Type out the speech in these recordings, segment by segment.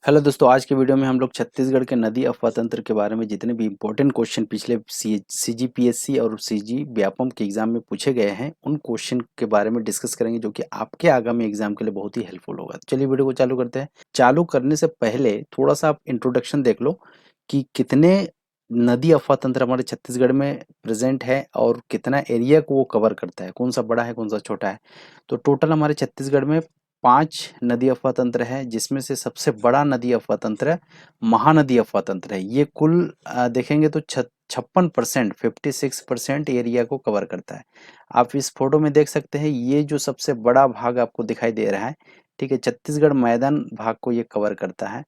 Hello दोस्तों, आज के वीडियो में हम लोग छत्तीसगढ़ के नदी अफवाह तंत्र के बारे में जितने भी इम्पोर्टेंट क्वेश्चन पिछले सीजीपीएससी और सीजी व्यापम के एग्जाम में पूछे गए हैं उन क्वेश्चन के बारे में डिस्कस करेंगे, जो कि आपके आगामी एग्जाम के लिए बहुत ही हेल्पफुल होगा। चलिए वीडियो को चालू करते हैं। चालू करने से पहले थोड़ा सा आप इंट्रोडक्शन देख लो कि कितने नदी अफवाह तंत्र हमारे छत्तीसगढ़ में प्रेजेंट है और कितना एरिया को वो कवर करता है, कौन सा बड़ा है कौन सा छोटा है। तो टोटल हमारे छत्तीसगढ़ में 5 नदी अफ़वाह तंत्र है, जिसमें से सबसे बड़ा नदी अफ़वाह तंत्र महानदी अफ़वाह तंत्र है। ये कुल देखेंगे तो 56% 56% एरिया को कवर करता है। आप इस फोटो में देख सकते हैं, ये जो सबसे बड़ा भाग आपको दिखाई दे रहा है, ठीक है, छत्तीसगढ़ मैदान भाग को ये कवर करता है।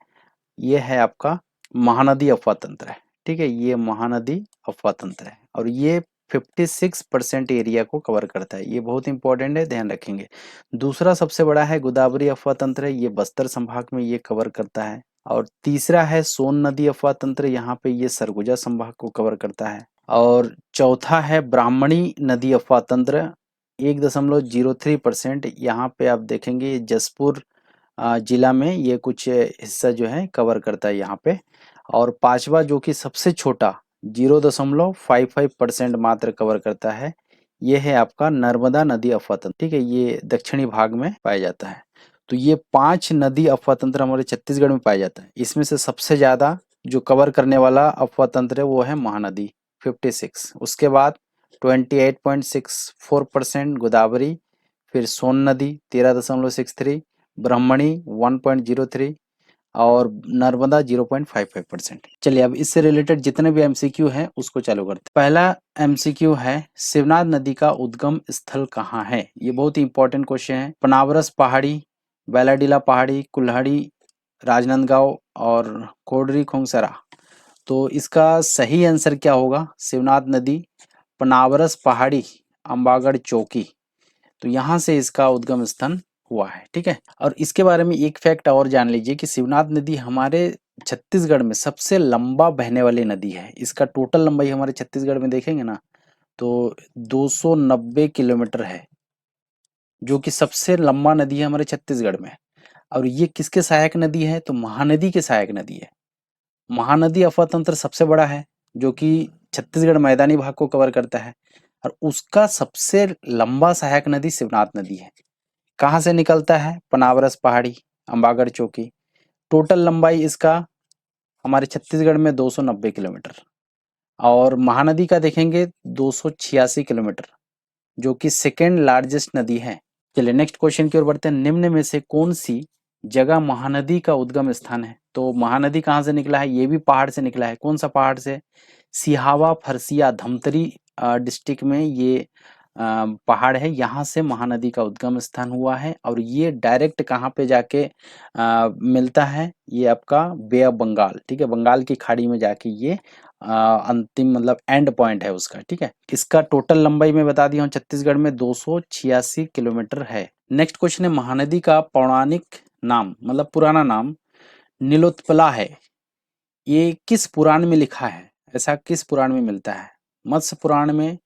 ये है आपका महानदी अफ़वाह तंत्र है, ठीक है, ये महानदी अफ़वाह तंत्र है और ये 56% एरिया को कवर करता है। ये बहुत इंपॉर्टेंट है, ध्यान रखेंगे। दूसरा सबसे बड़ा है गोदावरी अफ़वाह तंत्र है, ये बस्तर संभाग में ये कवर करता है। और तीसरा है सोन नदी अफ़वाह तंत्र, यहाँ पे ये सरगुजा संभाग को कवर करता है। और चौथा है ब्राह्मणी नदी अफ़वाह तंत्र, 1.03%, यहाँ पे आप देखेंगे जसपुर जिला में ये कुछ हिस्सा जो है कवर करता है यहाँ पे। और पांचवा जो कि सबसे छोटा 0.55% मात्र कवर करता है, ये है आपका नर्मदा नदी अफ़वाह तंत्र, ठीक है, ये दक्षिणी भाग में पाया जाता है। तो ये 5 नदी अफ़वाह तंत्र हमारे छत्तीसगढ़ में पाया जाता है। इसमें से सबसे ज्यादा जो कवर करने वाला अफ़वाह तंत्र है वो है महानदी 56, उसके बाद 28.64% गोदावरी, फिर सोन नदी 13.63, ब्राह्मणी 1.03 और नर्मदा 0.55%। चलिए अब इससे रिलेटेड जितने भी एमसीक्यू हैं उसको चालू करते हैं। पहला एमसीक्यू है, शिवनाथ नदी का उद्गम स्थल कहाँ है? ये बहुत ही इंपॉर्टेंट क्वेश्चन है। पनावरस पहाड़ी, बैलाडीला पहाड़ी, कुल्हाड़ी, राजनांदगांव और कोडरी खोंगसरा। तो इसका सही आंसर क्या होगा? शिवनाथ नदी, पनावरस पहाड़ी, अंबागढ़ चौकी। तो यहाँ से इसका उद्गम स्थान हुआ है, ठीक है। और इसके बारे में एक फैक्ट और जान लीजिए कि शिवनाथ नदी हमारे छत्तीसगढ़ में सबसे लंबा बहने वाली नदी है। इसका टोटल लंबाई हमारे छत्तीसगढ़ में देखेंगे ना तो 290 किलोमीटर है, जो कि सबसे लंबा नदी है हमारे छत्तीसगढ़ में। और ये किसके सहायक नदी है? तो महानदी के सहायक नदी है। महानदी अफवाह तंत्र सबसे बड़ा है, जो कि छत्तीसगढ़ मैदानी भाग को कवर करता है, और उसका सबसे लंबा सहायक नदी शिवनाथ नदी है। कहाँ से निकलता है? पनावरस पहाड़ी, अंबागढ़ चौकी। टोटल लंबाई इसका हमारे छत्तीसगढ़ में 290 किलोमीटर, और महानदी का देखेंगे 286 किलोमीटर, जो कि सेकेंड लार्जेस्ट नदी है। चलिए नेक्स्ट क्वेश्चन की ओर बढ़ते हैं। निम्न में से कौन सी जगह महानदी का उद्गम स्थान है? तो महानदी कहाँ से निकला है? ये भी पहाड़ से निकला है। कौन सा पहाड़ से? सिहावा फरसिया धमतरी डिस्ट्रिक्ट में ये पहाड़ है, यहाँ से महानदी का उद्गम स्थान हुआ है। और ये डायरेक्ट कहाँ पे जाके मिलता है? ये आपका बे ऑफ बंगाल, ठीक है, बंगाल की खाड़ी में जाके ये अंतिम मतलब एंड पॉइंट है उसका, ठीक है। इसका टोटल लंबाई मैं बता दिया हूँ, छत्तीसगढ़ में 286 किलोमीटर है। नेक्स्ट क्वेश्चन है, महानदी का पौराणिक नाम मतलब पुराना नाम नीलोत्पला है, ये किस पुराण में लिखा है? ऐसा किस पुराण में मिलता है? मत्स्य पुराण में,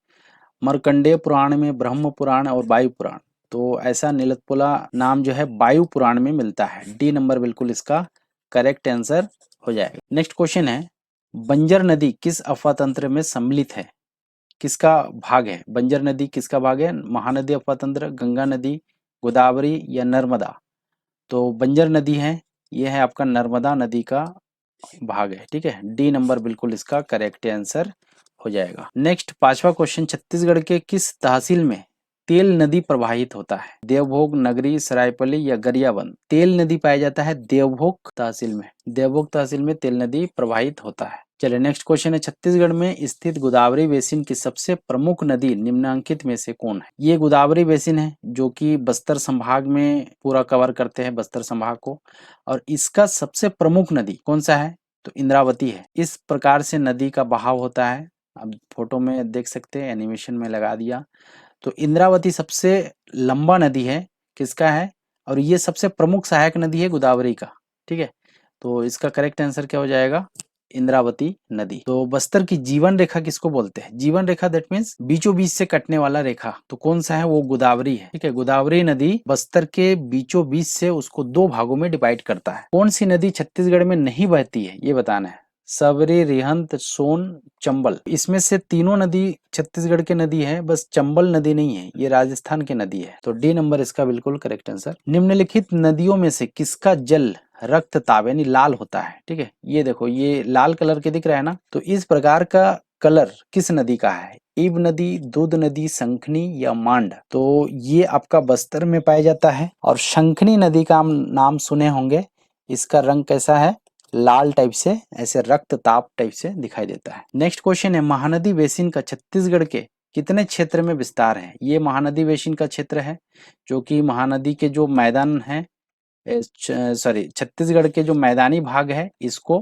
मार्कंडेय पुराण में, ब्रह्म पुराण और वायु पुराण। तो ऐसा नीलोत्पला नाम जो है वायु पुराण में मिलता है। डी नंबर बिल्कुल इसका करेक्ट आंसर हो जाएगा। नेक्स्ट क्वेश्चन है, बंजर नदी किस अफवाह तंत्र में सम्मिलित है? किसका भाग है? बंजर नदी किसका भाग है? महानदी अफवाह तंत्र, गंगा नदी, गोदावरी या नर्मदा? तो बंजर नदी है, ये है आपका नर्मदा नदी का भाग है, ठीक है। डी नंबर बिल्कुल इसका करेक्ट आंसर हो जाएगा। नेक्स्ट पांचवा क्वेश्चन, छत्तीसगढ़ के किस तहसील में तेल नदी प्रवाहित होता है? देवभोग, नगरी, सरायपल्ली या गरियाबंद? तेल नदी पाया जाता है देवभोग तहसील में। देवभोग तहसील में तेल नदी प्रवाहित होता है। चलिए नेक्स्ट क्वेश्चन है, छत्तीसगढ़ में स्थित गोदावरी बेसिन की सबसे प्रमुख नदी निम्नलिखित में से कौन है? ये गोदावरी बेसिन है, जो कि बस्तर संभाग में पूरा कवर करते हैं, बस्तर संभाग को। और इसका सबसे प्रमुख नदी कौन सा है? तो इंद्रावती है। इस प्रकार से नदी का बहाव होता है, आप फोटो में देख सकते हैं, एनिमेशन में लगा दिया। तो इंद्रावती सबसे लंबा नदी है, किसका है? और ये सबसे प्रमुख सहायक नदी है गोदावरी का, ठीक है। तो इसका करेक्ट आंसर क्या हो जाएगा? इंद्रावती नदी। तो बस्तर की जीवन रेखा किसको बोलते हैं? जीवन रेखा दैट मीन्स बीचों बीच से कटने वाला रेखा, तो कौन सा है? वो गोदावरी है। ठीक है, गोदावरी नदी बस्तर के बीचों बीच से उसको दो भागों में डिवाइड करता है। कौन सी नदी छत्तीसगढ़ में नहीं बहती है ये बताना है। सबरी, रिहंत, सोन, चंबल, इसमें से तीनों नदी छत्तीसगढ़ की नदी है, बस चंबल नदी नहीं है, ये राजस्थान की नदी है। तो डी नंबर इसका बिल्कुल करेक्ट आंसर। निम्नलिखित नदियों में से किसका जल रक्तताप यानी लाल होता है? ठीक है, ये देखो ये लाल कलर के दिख रहा है ना, तो इस प्रकार का कलर किस नदी का है? इब नदी, दूध नदी, शंखनी या मांड? तो ये आपका बस्तर में पाया जाता है। और शंखनी नदी का नाम सुने होंगे, इसका रंग कैसा है? लाल टाइप से, ऐसे रक्तताप टाइप से दिखाई देता है। नेक्स्ट क्वेश्चन है, महानदी बेसिन का छत्तीसगढ़ के कितने क्षेत्र में विस्तार है? ये महानदी बेसिन का क्षेत्र है, जो कि महानदी के जो मैदान है, छत्तीसगढ़ के जो मैदानी भाग है, इसको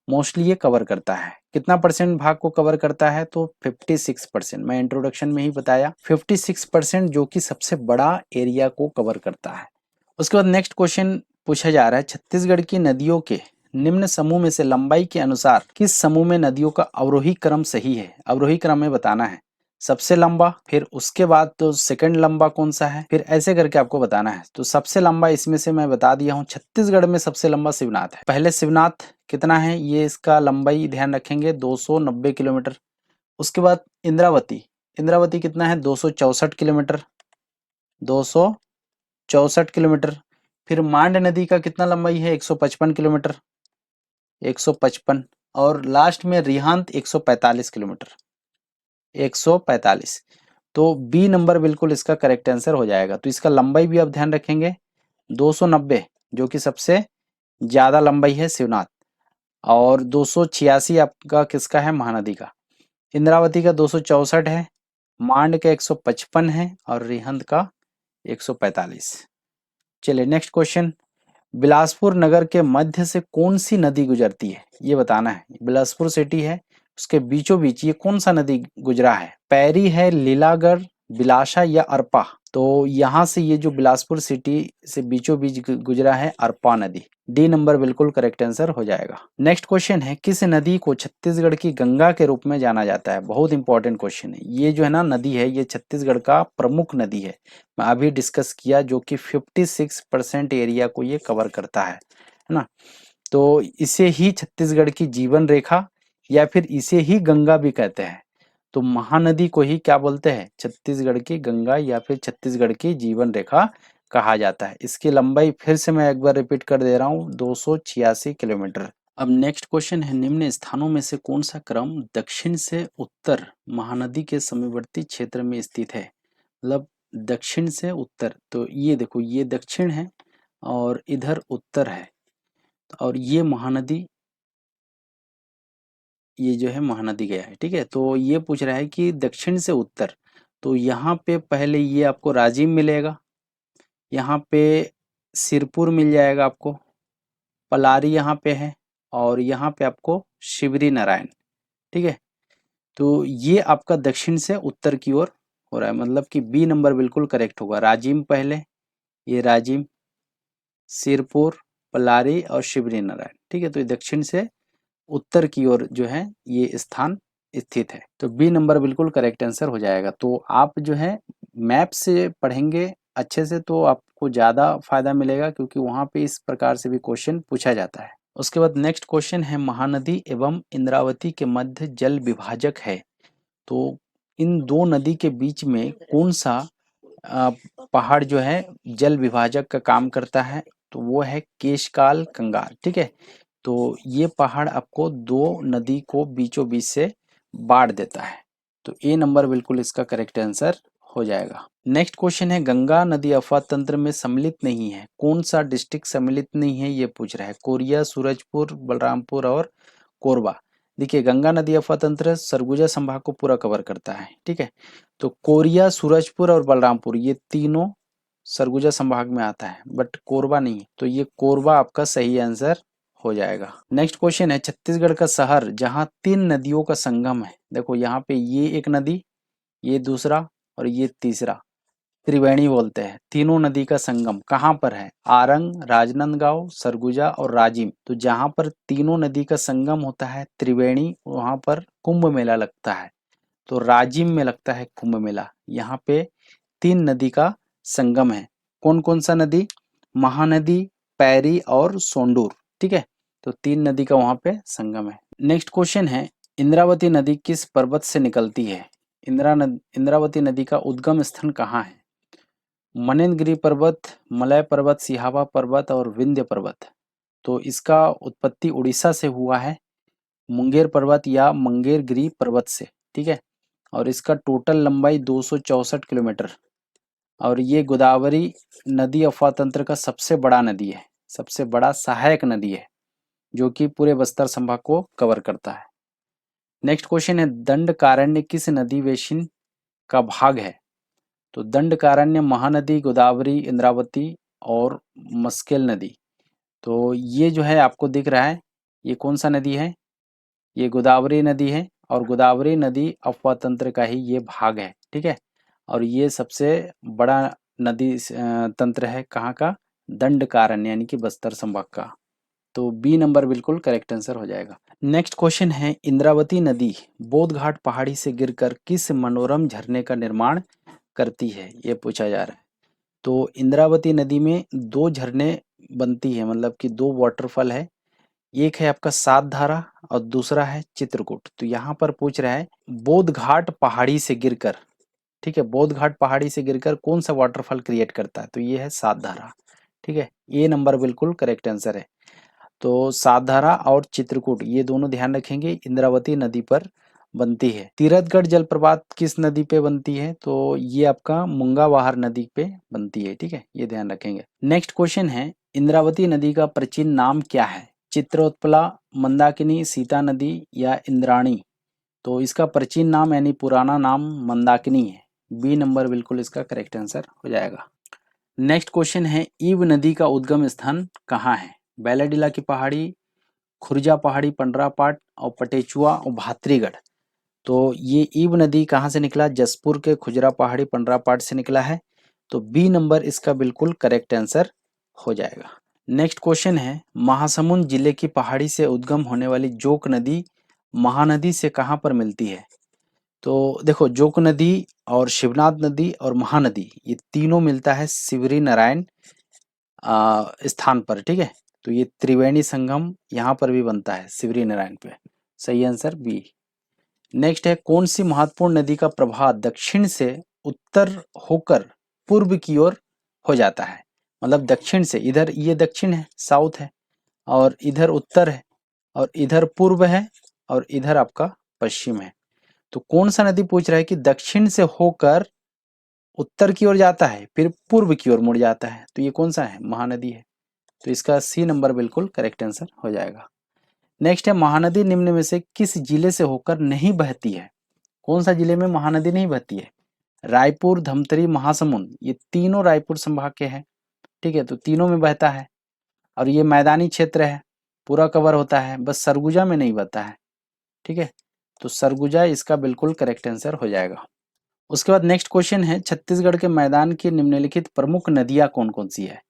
मोस्टली ये कवर करता है। कितना परसेंट भाग को कवर करता है? तो 56%। मैं इंट्रोडक्शन में ही बताया 56%, जो कि सबसे बड़ा एरिया को कवर करता है। उसके बाद नेक्स्ट क्वेश्चन पूछा जा रहा है, छत्तीसगढ़ की नदियों के निम्न समूह में से लंबाई के अनुसार किस समूह में नदियों का अवरोही क्रम सही है? अवरोही क्रम में बताना है। सबसे लंबा, फिर उसके बाद तो सेकंड लंबा कौन सा है, फिर ऐसे करके आपको बताना है। तो सबसे लंबा इसमें से मैं बता दिया हूँ, छत्तीसगढ़ में सबसे लंबा शिवनाथ है। पहले शिवनाथ कितना है, ये इसका लंबाई ध्यान रखेंगे 290 किलोमीटर। उसके बाद इंद्रावती, इंद्रावती कितना है? 264 किलोमीटर, 264 किलोमीटर। फिर मांड नदी का कितना लंबाई है? 155 किलोमीटर, 155। और लास्ट में रिहांत 145 किलोमीटर, 145। तो बी नंबर बिल्कुल इसका करेक्ट आंसर हो जाएगा। तो इसका लंबाई भी आप ध्यान रखेंगे 290, जो कि सबसे ज्यादा लंबाई है शिवनाथ। और 286 आपका किसका है? महानदी का। इंद्रावती का 264 है, मांड का 155 है, और रिहंद का 145। चलिए नेक्स्ट क्वेश्चन, बिलासपुर नगर के मध्य से कौन सी नदी गुजरती है? ये बताना है। बिलासपुर सिटी है, उसके बीचों बीच ये कौन सा नदी गुजरा है? पैरी है, लीलागढ़, बिलासा या अरपा? तो यहाँ से ये जो बिलासपुर सिटी से बीचों बीच गुजरा है अरपा नदी। डी नंबर बिल्कुल करेक्ट आंसर हो जाएगा। नेक्स्ट क्वेश्चन है, किस नदी को छत्तीसगढ़ की गंगा के रूप में जाना जाता है? बहुत इंपॉर्टेंट क्वेश्चन है। ये जो है ना नदी है, ये छत्तीसगढ़ का प्रमुख नदी है, मैं अभी डिस्कस किया, जो कि 56% एरिया को ये कवर करता है ना। तो इसे ही छत्तीसगढ़ की जीवन रेखा या फिर इसे ही गंगा भी कहते हैं। तो महानदी को ही क्या बोलते हैं? छत्तीसगढ़ की गंगा या फिर छत्तीसगढ़ की जीवन रेखा कहा जाता है। इसकी लंबाई फिर से मैं एक बार रिपीट कर दे रहा हूँ, 286 किलोमीटर। अब नेक्स्ट क्वेश्चन है, निम्न स्थानों में से कौन सा क्रम दक्षिण से उत्तर महानदी के समीपवर्ती क्षेत्र में स्थित है? मतलब दक्षिण से उत्तर, तो ये देखो ये दक्षिण है और इधर उत्तर है, और ये महानदी, ये जो है महानदी गया है। ठीक है, तो ये पूछ रहा है कि दक्षिण से उत्तर, तो यहाँ पे पहले ये आपको राजिम मिलेगा, यहाँ पे सिरपुर मिल जाएगा आपको, पलारी यहाँ पे है, और यहाँ पे आपको शिवरी नारायण। ठीक है, तो ये आपका दक्षिण से उत्तर की ओर हो रहा है, मतलब कि बी नंबर बिल्कुल करेक्ट होगा। राजिम पहले, ये राजिम, सिरपुर, पलारी और शिवरी नारायण। ठीक है, तो ये दक्षिण से उत्तर की ओर जो है ये स्थान स्थित है। तो बी नंबर बिल्कुल करेक्ट आंसर हो जाएगा। तो आप जो है मैप से पढ़ेंगे अच्छे से तो आपको ज़्यादा फायदा मिलेगा, क्योंकि वहाँ पे इस प्रकार से भी क्वेश्चन पूछा जाता है। उसके बाद नेक्स्ट क्वेश्चन है, महानदी एवं इंद्रावती के मध्य जल विभाजक है, तो इन दो नदी के बीच में कौन सा अ, पहाड़ जो है जल विभाजक का काम करता है? तो वो है केशकाल कंगार। ठीक है, तो ये पहाड़ आपको दो नदी को बीचों बीच से बांट देता है। तो ए नंबर बिल्कुल इसका करेक्ट आंसर हो जाएगा। नेक्स्ट क्वेश्चन है, गंगा नदी अफवाह तंत्र में सम्मिलित नहीं है, कौन सा डिस्ट्रिक्ट सम्मिलित नहीं है ये पूछ रहा है? कोरिया, सूरजपुर, बलरामपुर और कोरबा। देखिए गंगा नदी अफवाह तंत्र सरगुजा संभाग को पूरा कवर करता है। ठीक है, तो कोरिया, सूरजपुर और बलरामपुर ये तीनों सरगुजा संभाग में आता है, बट कोरबा नहीं है, तो ये कोरबा आपका सही आंसर हो जाएगा। नेक्स्ट क्वेश्चन है, छत्तीसगढ़ का शहर जहां 3 नदियों का संगम है, देखो यहाँ पे ये एक नदी, ये दूसरा और ये तीसरा, त्रिवेणी बोलते हैं। तीनों नदी का संगम कहाँ पर है? आरंग, राजनांदगांव, सरगुजा और राजिम। तो जहाँ पर तीनों नदी का संगम होता है त्रिवेणी, वहां पर कुंभ मेला लगता है। तो राजिम में लगता है कुंभ मेला। यहाँ पे 3 नदी का संगम है। कौन कौन सा नदी? महानदी, पैरी और सोंडूर। ठीक है, तो 3 नदी का वहां पे संगम है। नेक्स्ट क्वेश्चन है, इंद्रावती नदी किस पर्वत से निकलती है? इंद्रावती नदी का उद्गम स्थान कहाँ है? मनेंद्रगिरी पर्वत, मलय पर्वत, सिहावा पर्वत और विंध्य पर्वत। तो इसका उत्पत्ति उड़ीसा से हुआ है, मुंगेर पर्वत या मंगेरगिरी पर्वत से। ठीक है, और इसका टोटल लंबाई 264 किलोमीटर। और ये गोदावरी नदी अफवाह तंत्र का सबसे बड़ा नदी है, सबसे बड़ा सहायक नदी है, जो कि पूरे बस्तर संभाग को कवर करता है। नेक्स्ट क्वेश्चन है, दंडकारण्य किस नदी बेसिन का भाग है? तो दंडकारण्य महानदी, गोदावरी, इंद्रावती और मस्केल नदी। तो ये जो है आपको दिख रहा है, ये कौन सा नदी है? ये गोदावरी नदी है, और गोदावरी नदी अफवाह तंत्र का ही ये भाग है। ठीक है, और ये सबसे बड़ा नदी तंत्र है कहाँ का? दंडकारण्य यानी कि बस्तर संभाग का। तो बी नंबर बिल्कुल करेक्ट आंसर हो जाएगा। नेक्स्ट क्वेश्चन है, इंद्रावती नदी बोध घाट पहाड़ी से गिरकर किस मनोरम झरने का निर्माण करती है? ये पूछा जा रहा है। तो इंद्रावती नदी में 2 झरने बनती है, मतलब कि 2 वाटरफॉल है। एक है आपका सात धारा और दूसरा है चित्रकूट। तो यहाँ पर पूछ रहा है बोध घाट पहाड़ी से गिरकर, ठीक है, बोध घाट पहाड़ी से गिरकर कौन सा वाटरफॉल क्रिएट करता है? तो ये है सात धारा। ठीक है, ए नंबर बिल्कुल करेक्ट आंसर है। तो सात धारा और चित्रकूट ये दोनों ध्यान रखेंगे, इंद्रावती नदी पर बनती है। तीरथगढ़ जलप्रपात किस नदी पे बनती है? तो ये आपका मुंगावाहर नदी पे बनती है। ठीक है, ये ध्यान रखेंगे। नेक्स्ट क्वेश्चन है, इंद्रावती नदी का प्राचीन नाम क्या है? चित्रोत्पला, मंदाकिनी, सीता नदी या इंद्राणी? तो इसका प्राचीन नाम यानी पुराना नाम मंदाकिनी है। बी नंबर बिल्कुल इसका करेक्ट आंसर हो जाएगा। नेक्स्ट क्वेश्चन है, ईव नदी का उद्गम स्थान कहाँ है? बैलाडीला की पहाड़ी, खुर्जा पहाड़ी, पंडरापाट और पटेचुआ और भात्रीगढ़। तो ये ईव नदी कहाँ से निकला? जसपुर के खुजरा पहाड़ी पंडरापाट से निकला है। तो बी नंबर इसका बिल्कुल करेक्ट आंसर हो जाएगा। नेक्स्ट क्वेश्चन है, महासमुंद जिले की पहाड़ी से उद्गम होने वाली जोक नदी महानदी से कहाँ पर मिलती है? तो देखो, जोक नदी और शिवनाथ नदी और महानदी ये तीनों मिलता है शिवरी नारायण स्थान पर। ठीक है, तो ये त्रिवेणी संगम यहाँ पर भी बनता है शिवरी नारायण पे। सही आंसर बी। नेक्स्ट है, कौन सी महत्वपूर्ण नदी का प्रवाह दक्षिण से उत्तर होकर पूर्व की ओर हो जाता है? मतलब दक्षिण से, इधर ये दक्षिण है, साउथ है, और इधर उत्तर है, और इधर पूर्व है, और इधर आपका पश्चिम है। तो कौन सा नदी पूछ रहा है कि दक्षिण से होकर उत्तर की ओर जाता है फिर पूर्व की ओर मुड़ जाता है? तो ये कौन सा है? महानदी है। तो इसका सी नंबर बिल्कुल करेक्ट आंसर हो जाएगा। नेक्स्ट है, महानदी निम्न में से किस जिले से होकर नहीं बहती है? कौन सा जिले में महानदी नहीं बहती है? रायपुर, धमतरी, महासमुंद ये तीनों रायपुर संभाग के हैं। ठीक है, तो तीनों में बहता है, और ये मैदानी क्षेत्र है, पूरा कवर होता है, बस सरगुजा में नहीं बहता है। ठीक है, तो सरगुजा इसका बिल्कुल करेक्ट आंसर हो जाएगा। उसके बाद नेक्स्ट क्वेश्चन है, छत्तीसगढ़ के मैदान की निम्नलिखित प्रमुख नदियां कौन कौन सी है?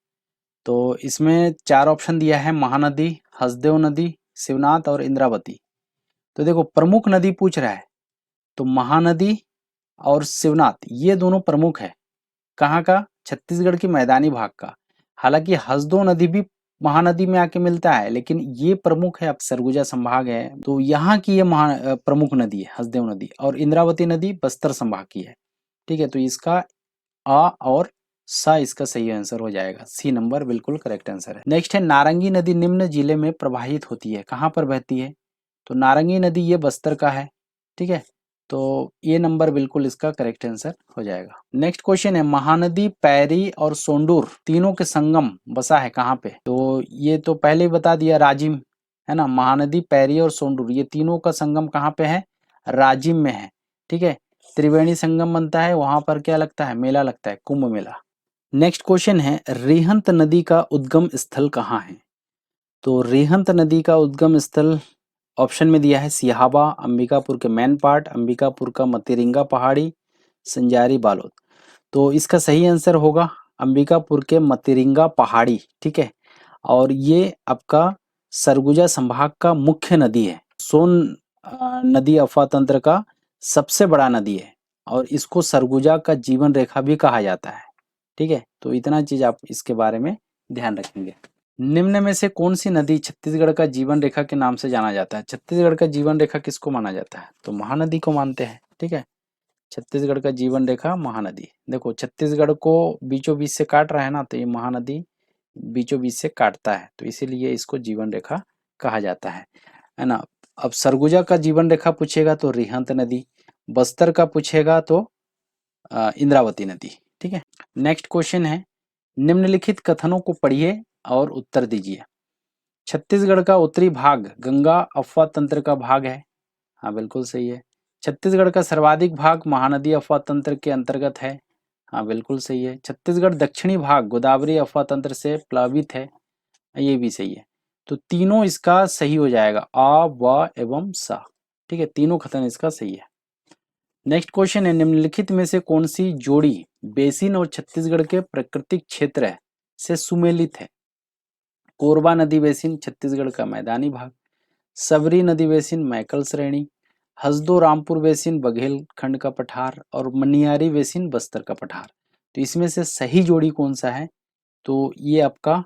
तो इसमें 4 ऑप्शन दिया है, महानदी, हसदेव नदी, शिवनाथ और इंद्रावती। तो देखो, प्रमुख नदी पूछ रहा है, तो महानदी और शिवनाथ ये दोनों प्रमुख है। कहाँ का? छत्तीसगढ़ की मैदानी भाग का। हालांकि हसदो नदी भी महानदी में आके मिलता है, लेकिन ये प्रमुख है, अब सरगुजा संभाग है, तो यहाँ की ये प्रमुख नदी है हसदेव नदी, और इंद्रावती नदी बस्तर संभाग की है। ठीक है, तो इसका आ और सा इसका सही आंसर हो जाएगा। सी नंबर बिल्कुल करेक्ट आंसर है। नेक्स्ट है, नारंगी नदी निम्न जिले में प्रवाहित होती है, कहाँ पर बहती है? तो नारंगी नदी ये बस्तर का है। ठीक है, तो ये नंबर बिल्कुल इसका करेक्ट आंसर हो जाएगा। नेक्स्ट क्वेश्चन है, महानदी, पैरी और सोंडूर तीनों के संगम बसा है कहाँ पे? तो ये तो पहले ही बता दिया, राजिम है ना। महानदी, पैरी और सोंडूर ये तीनों का संगम कहाँ पे है? राजिम में है। ठीक है, त्रिवेणी संगम बनता है, वहां पर क्या लगता है? मेला लगता है, कुंभ मेला। नेक्स्ट क्वेश्चन है, रिहंत नदी का उद्गम स्थल कहाँ है? तो रिहंत नदी का उद्गम स्थल ऑप्शन में दिया है, सिहावा, अंबिकापुर के मैन पाट, अंबिकापुर का मतिरिंगा पहाड़ी, संजारी, बालोद। तो इसका सही आंसर होगा अंबिकापुर के मतिरिंगा पहाड़ी, ठीक है। और ये आपका सरगुजा संभाग का मुख्य नदी है। सोन नदी अफवा तंत्र का सबसे बड़ा नदी है और इसको सरगुजा का जीवन रेखा भी कहा जाता है, ठीक है। तो इतना चीज आप इसके बारे में ध्यान रखेंगे। निम्न में से कौन सी नदी छत्तीसगढ़ का जीवन रेखा के नाम से जाना जाता है? छत्तीसगढ़ का जीवन रेखा किसको माना जाता है? तो महानदी को मानते हैं, ठीक है। छत्तीसगढ़ का जीवन रेखा महानदी, देखो छत्तीसगढ़ को बीचों बीच से काट रहा है ना, तो ये महानदी बीचों बीच से काटता है, तो इसीलिए इसको जीवन रेखा कहा जाता है ना। अब सरगुजा का जीवन रेखा पूछेगा तो रिहंत नदी, बस्तर का पूछेगा तो इंद्रावती नदी, ठीक है। नेक्स्ट क्वेश्चन है, निम्नलिखित कथनों को पढ़िए और उत्तर दीजिए। छत्तीसगढ़ का उत्तरी भाग गंगा अफवा तंत्र का भाग है, हाँ बिल्कुल सही है। छत्तीसगढ़ का सर्वाधिक भाग महानदी अफवा तंत्र के अंतर्गत है, हाँ बिल्कुल सही है। छत्तीसगढ़ दक्षिणी भाग गोदावरी अफवा तंत्र से प्लावित है, ये भी सही है। तो तीनों इसका सही हो जाएगा, आ, व एवं सा, ठीक है। तीनों कथन इसका सही है। नेक्स्ट क्वेश्चन है, निम्नलिखित में से कौन सी जोड़ी बेसिन और छत्तीसगढ़ के प्राकृतिक क्षेत्र से सुमेलित है? कोरबा नदी बेसिन छत्तीसगढ़ का मैदानी भाग, सबरी नदी बेसिन मैकल श्रेणी, हसदो रामपुर बेसिन बघेलखंड का पठार और मनियारी बेसिन बस्तर का पठार। तो इसमें से सही जोड़ी कौन सा है? तो ये आपका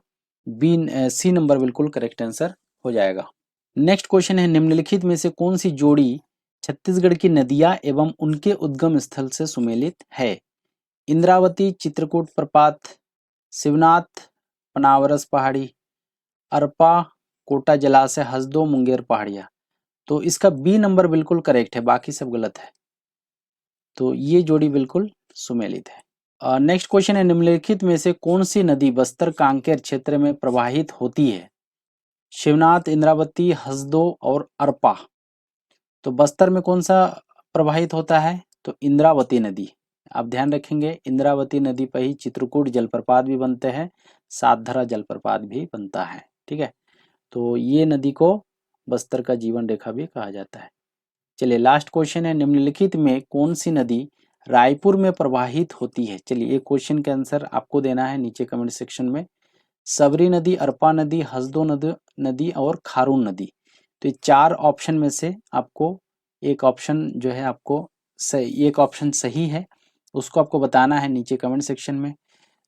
सी नंबर बिल्कुल करेक्ट आंसर हो जाएगा। नेक्स्ट क्वेश्चन है, निम्नलिखित में से कौन सी जोड़ी छत्तीसगढ़ की नदियां एवं उनके उद्गम स्थल से सुमेलित है? इंद्रावती चित्रकूट प्रपात, शिवनाथ पनावरस पहाड़ी, अरपा कोटा जलाशय, हसदो मुंगेर पहाड़िया। तो इसका बी नंबर बिल्कुल करेक्ट है, बाकी सब गलत है। तो ये जोड़ी बिल्कुल सुमेलित है। नेक्स्ट क्वेश्चन है, निम्नलिखित में से कौन सी नदी बस्तर कांकेर क्षेत्र में प्रवाहित होती है? शिवनाथ, इंद्रावती, हसदो और अरपा। तो बस्तर में कौन सा प्रवाहित होता है? तो इंद्रावती नदी। आप ध्यान रखेंगे, इंद्रावती नदी पर ही चित्रकूट जलप्रपात भी बनते हैं, सातधरा जलप्रपात भी बनता है, ठीक है। तो ये नदी को बस्तर का जीवन रेखा भी कहा जाता है। चलिए लास्ट क्वेश्चन है, निम्नलिखित में कौन सी नदी रायपुर में प्रवाहित होती है? चलिए एक क्वेश्चन का आंसर आपको देना है नीचे कमेंट सेक्शन में। सबरी नदी, अरपा नदी, हसदो नदी और खारून नदी। तो ये चार ऑप्शन में से आपको एक ऑप्शन जो है आपको सही, एक ऑप्शन सही है, उसको आपको बताना है नीचे कमेंट सेक्शन में।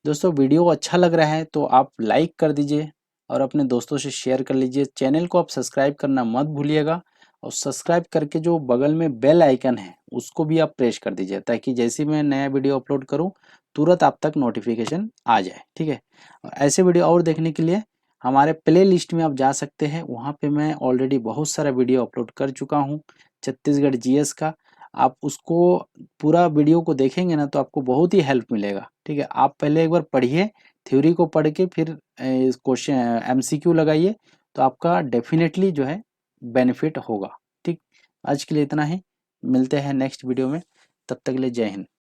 दोस्तों वीडियो अच्छा लग रहा है तो आप लाइक कर दीजिए और अपने दोस्तों से शेयर कर लीजिए। चैनल को आप सब्सक्राइब करना मत भूलिएगा और सब्सक्राइब करके जो बगल में बेल आइकन है उसको भी आप प्रेस कर दीजिए, ताकि जैसे मैं नया वीडियो अपलोड करूं तुरंत आप तक नोटिफिकेशन आ जाए, ठीक है। और ऐसे वीडियो और देखने के लिए हमारे प्ले लिस्ट में आप जा सकते हैं, वहाँ पे मैं ऑलरेडी बहुत सारा वीडियो अपलोड कर चुका हूँ छत्तीसगढ़ जीएस का। आप उसको पूरा वीडियो को देखेंगे ना तो आपको बहुत ही हेल्प मिलेगा, ठीक है। आप पहले एक बार पढ़िए, थ्योरी को पढ़ के फिर क्वेश्चन एमसीक्यू लगाइए, तो आपका डेफिनेटली जो है बेनिफिट होगा, ठीक। आज के लिए इतना ही, मिलते हैं नेक्स्ट वीडियो में, तब तक के लिए जय हिंद।